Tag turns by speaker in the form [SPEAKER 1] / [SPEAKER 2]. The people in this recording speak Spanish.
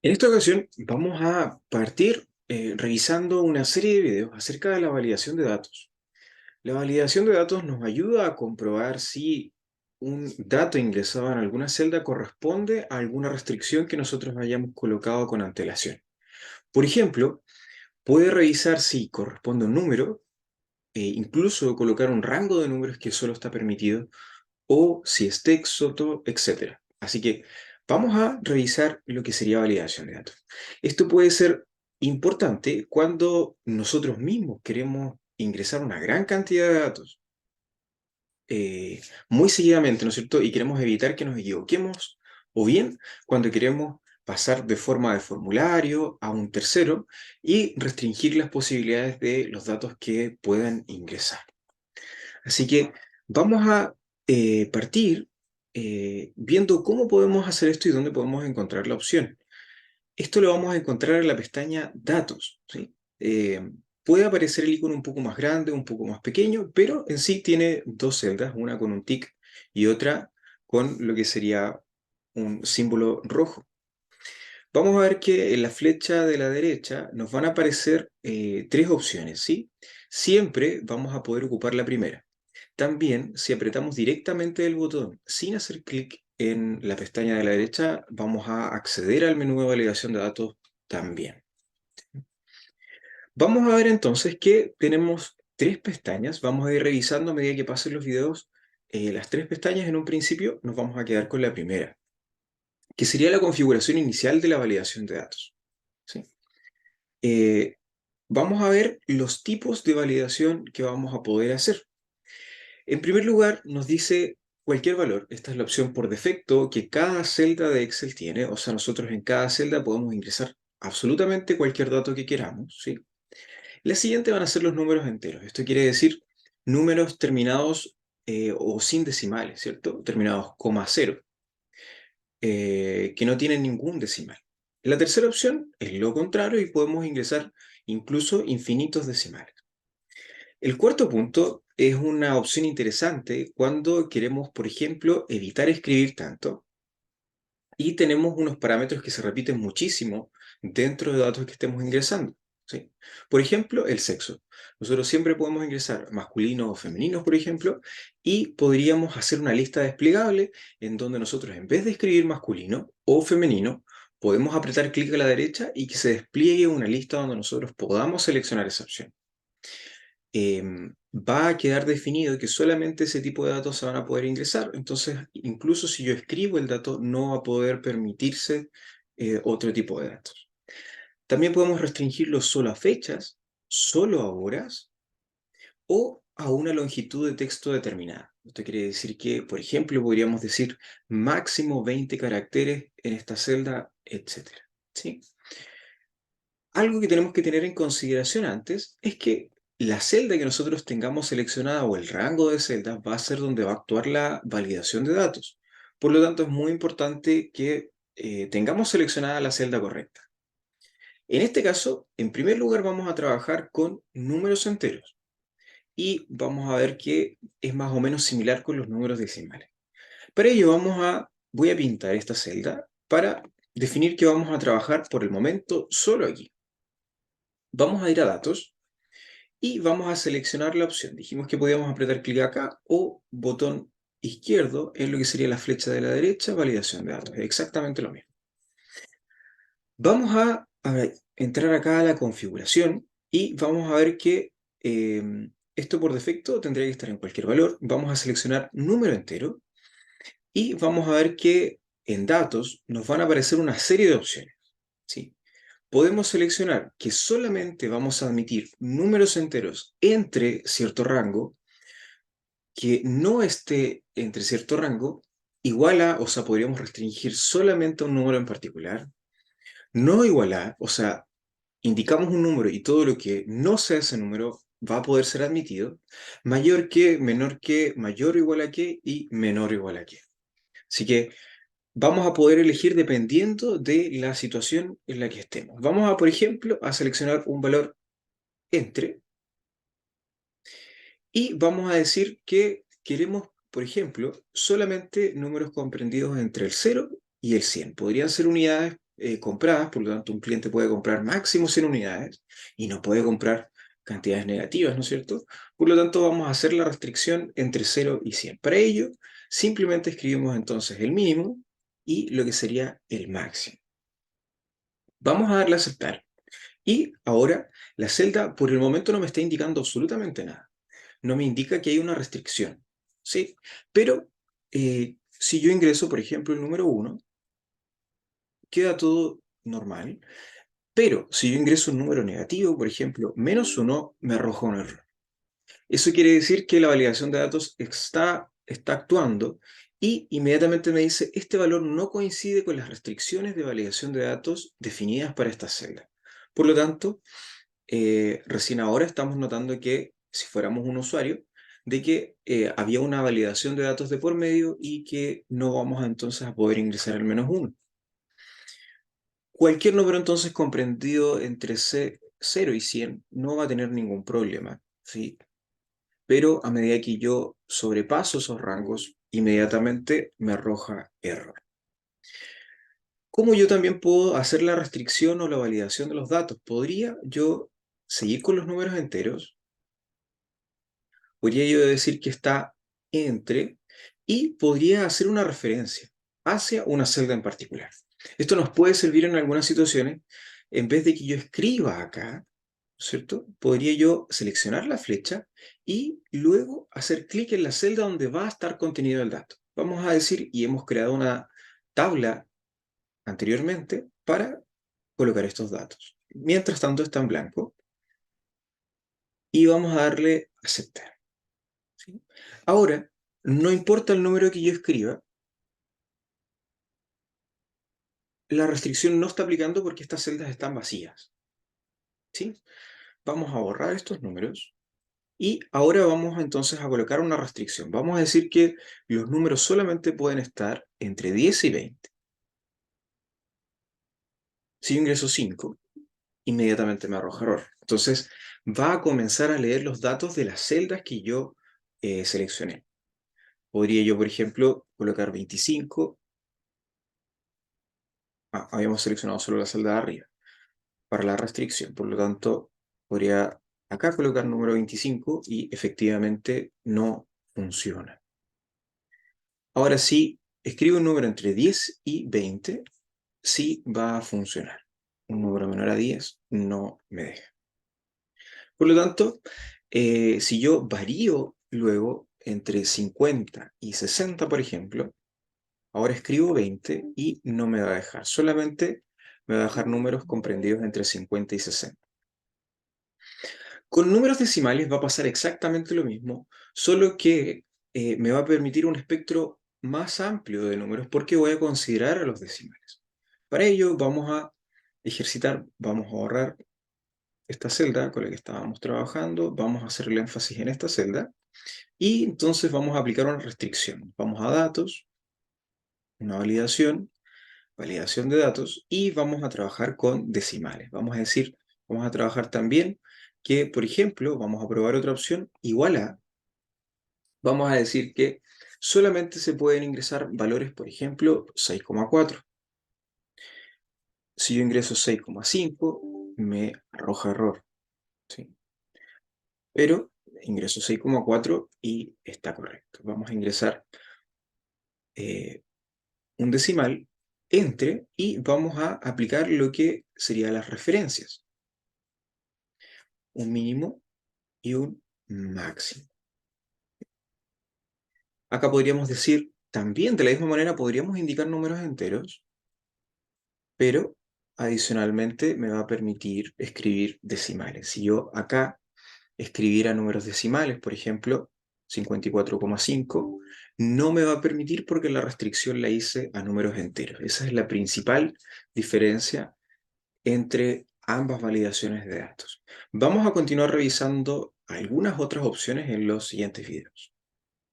[SPEAKER 1] En esta ocasión vamos a partir revisando una serie de videos acerca de la validación de datos. La validación de datos nos ayuda a comprobar si un dato ingresado en alguna celda corresponde a alguna restricción que nosotros hayamos colocado con antelación. Por ejemplo, puede revisar si corresponde a un número, incluso colocar un rango de números que solo está permitido, o si es texto, etcétera. Así que vamos a revisar lo que sería validación de datos. Esto puede ser importante cuando nosotros mismos queremos ingresar una gran cantidad de datos muy seguidamente, ¿no es cierto? Y queremos evitar que nos equivoquemos, o bien cuando queremos pasar de forma de formulario a un tercero y restringir las posibilidades de los datos que puedan ingresar. Así que vamos a partir viendo cómo podemos hacer esto y dónde podemos encontrar la opción. Esto lo vamos a encontrar en la pestaña Datos, ¿sí? Puede aparecer el icono un poco más grande, un poco más pequeño, pero en sí tiene dos celdas, una con un tic y otra con lo que sería un símbolo rojo. Vamos a ver que en la flecha de la derecha nos van a aparecer tres opciones, ¿sí? Siempre vamos a poder ocupar la primera. También, si apretamos directamente el botón sin hacer clic en la pestaña de la derecha, vamos a acceder al menú de validación de datos también. Vamos a ver entonces que tenemos tres pestañas. Vamos a ir revisando a medida que pasen los videos. Las tres pestañas en un principio nos vamos a quedar con la primera, que sería la configuración inicial de la validación de datos, ¿sí? Eh, Vamos a ver los tipos de validación que vamos a poder hacer. En primer lugar, nos dice cualquier valor. Esta es la opción por defecto que cada celda de Excel tiene. O sea, nosotros en cada celda podemos ingresar absolutamente cualquier dato que queramos, ¿sí? La siguiente van a ser los números enteros. Esto quiere decir números terminados o sin decimales, ¿cierto? Terminados coma cero, que no tienen ningún decimal. La tercera opción es lo contrario y podemos ingresar incluso infinitos decimales. El cuarto punto es una opción interesante cuando queremos, por ejemplo, evitar escribir tanto y tenemos unos parámetros que se repiten muchísimo dentro de datos que estemos ingresando, ¿sí? Por ejemplo, el sexo. Nosotros siempre podemos ingresar masculinos o femeninos, por ejemplo, y podríamos hacer una lista desplegable en donde nosotros, en vez de escribir masculino o femenino, podemos apretar clic a la derecha y que se despliegue una lista donde nosotros podamos seleccionar esa opción. Va a quedar definido que solamente ese tipo de datos se van a poder ingresar. Entonces, incluso si yo escribo el dato, no va a poder permitirse otro tipo de datos. También podemos restringirlo solo a fechas, solo a horas o a una longitud de texto determinada. Esto quiere decir que, por ejemplo, podríamos decir máximo 20 caracteres en esta celda, etcétera, ¿sí? Algo que tenemos que tener en consideración antes es que la celda que nosotros tengamos seleccionada o el rango de celdas va a ser donde va a actuar la validación de datos. Por lo tanto, es muy importante que tengamos seleccionada la celda correcta. En este caso, en primer lugar, vamos a trabajar con números enteros y vamos a ver que es más o menos similar con los números decimales. Para ello, voy a pintar esta celda para definir que vamos a trabajar por el momento solo aquí. Vamos a ir a datos y vamos a seleccionar la opción. Dijimos que podíamos apretar clic acá o botón izquierdo en lo que sería la flecha de la derecha, validación de datos. Es exactamente lo mismo. Vamos a entrar acá a la configuración y vamos a ver que esto por defecto tendría que estar en cualquier valor. Vamos a seleccionar número entero y vamos a ver que en datos nos van a aparecer una serie de opciones, ¿sí? Podemos seleccionar que solamente vamos a admitir números enteros entre cierto rango, que no esté entre cierto rango, igual a, o sea, podríamos restringir solamente a un número en particular, no igual a, o sea, indicamos un número y todo lo que no sea ese número va a poder ser admitido, mayor que, mayor o igual a que y menor o igual a que. Así que vamos a poder elegir dependiendo de la situación en la que estemos. Vamos a, por ejemplo, a seleccionar un valor entre y vamos a decir que queremos, por ejemplo, solamente números comprendidos entre el 0 y el 100. Podrían ser unidades, compradas, por lo tanto un cliente puede comprar máximo 100 unidades y no puede comprar cantidades negativas, ¿no es cierto? Por lo tanto vamos a hacer la restricción entre 0 y 100. Para ello, simplemente escribimos entonces el mínimo y lo que sería el máximo. Vamos a darle a aceptar. Y ahora la celda por el momento no me está indicando absolutamente nada. No me indica que hay una restricción, ¿sí? Pero si yo ingreso, por ejemplo, el número 1, queda todo normal. Pero si yo ingreso un número negativo, por ejemplo, -1, me arroja un error. Eso quiere decir que la validación de datos está actuando y inmediatamente me dice, este valor no coincide con las restricciones de validación de datos definidas para esta celda. Por lo tanto, recién ahora estamos notando que, si fuéramos un usuario, de que había una validación de datos de por medio y que no vamos entonces a poder ingresar al -1. Cualquier número entonces comprendido entre 0 y 100 no va a tener ningún problema, ¿sí? Pero a medida que yo sobrepaso esos rangos, inmediatamente me arroja error. ¿Cómo yo también puedo hacer la restricción o la validación de los datos? ¿Podría yo seguir con los números enteros? Podría yo decir que está entre y podría hacer una referencia hacia una celda en particular. Esto nos puede servir en algunas situaciones. En vez de que yo escriba acá, ¿cierto? Podría yo seleccionar la flecha y luego hacer clic en la celda donde va a estar contenido el dato. Vamos a decir, y hemos creado una tabla anteriormente para colocar estos datos. Mientras tanto está en blanco y vamos a darle aceptar. ¿Sí? Ahora, no importa el número que yo escriba, la restricción no está aplicando porque estas celdas están vacías. ¿Sí? Vamos a borrar estos números y ahora vamos entonces a colocar una restricción. Vamos a decir que los números solamente pueden estar entre 10 y 20. Si yo ingreso 5, inmediatamente me arroja error. Entonces va a comenzar a leer los datos de las celdas que yo seleccioné. Podría yo, por ejemplo, colocar 25. Habíamos seleccionado solo la celda de arriba para la restricción. Por lo tanto, podría acá colocar número 25 y efectivamente no funciona. Ahora sí, escribo un número entre 10 y 20, sí va a funcionar. Un número menor a 10 no me deja. Por lo tanto, si yo varío luego entre 50 y 60, por ejemplo, ahora escribo 20 y no me va a dejar. Solamente me va a dejar números comprendidos entre 50 y 60. Con números decimales va a pasar exactamente lo mismo, solo que me va a permitir un espectro más amplio de números porque voy a considerar a los decimales. Para ello vamos a ejercitar, vamos a borrar esta celda con la que estábamos trabajando, vamos a hacer el énfasis en esta celda y entonces vamos a aplicar una restricción. Vamos a datos, una validación de datos y vamos a trabajar con decimales. Vamos a decir, vamos a trabajar también que, por ejemplo, vamos a probar otra opción, igual a, vamos a decir que solamente se pueden ingresar valores, por ejemplo, 6,4. Si yo ingreso 6,5, me arroja error, ¿sí? Pero ingreso 6,4 y está correcto. Vamos a ingresar un decimal entre y vamos a aplicar lo que serían las referencias. Un mínimo y un máximo. Acá podríamos decir, también de la misma manera podríamos indicar números enteros, pero adicionalmente me va a permitir escribir decimales. Si yo acá escribiera números decimales, por ejemplo, 54,5, no me va a permitir porque la restricción la hice a números enteros. Esa es la principal diferencia entre ambas validaciones de datos. Vamos a continuar revisando algunas otras opciones en los siguientes videos.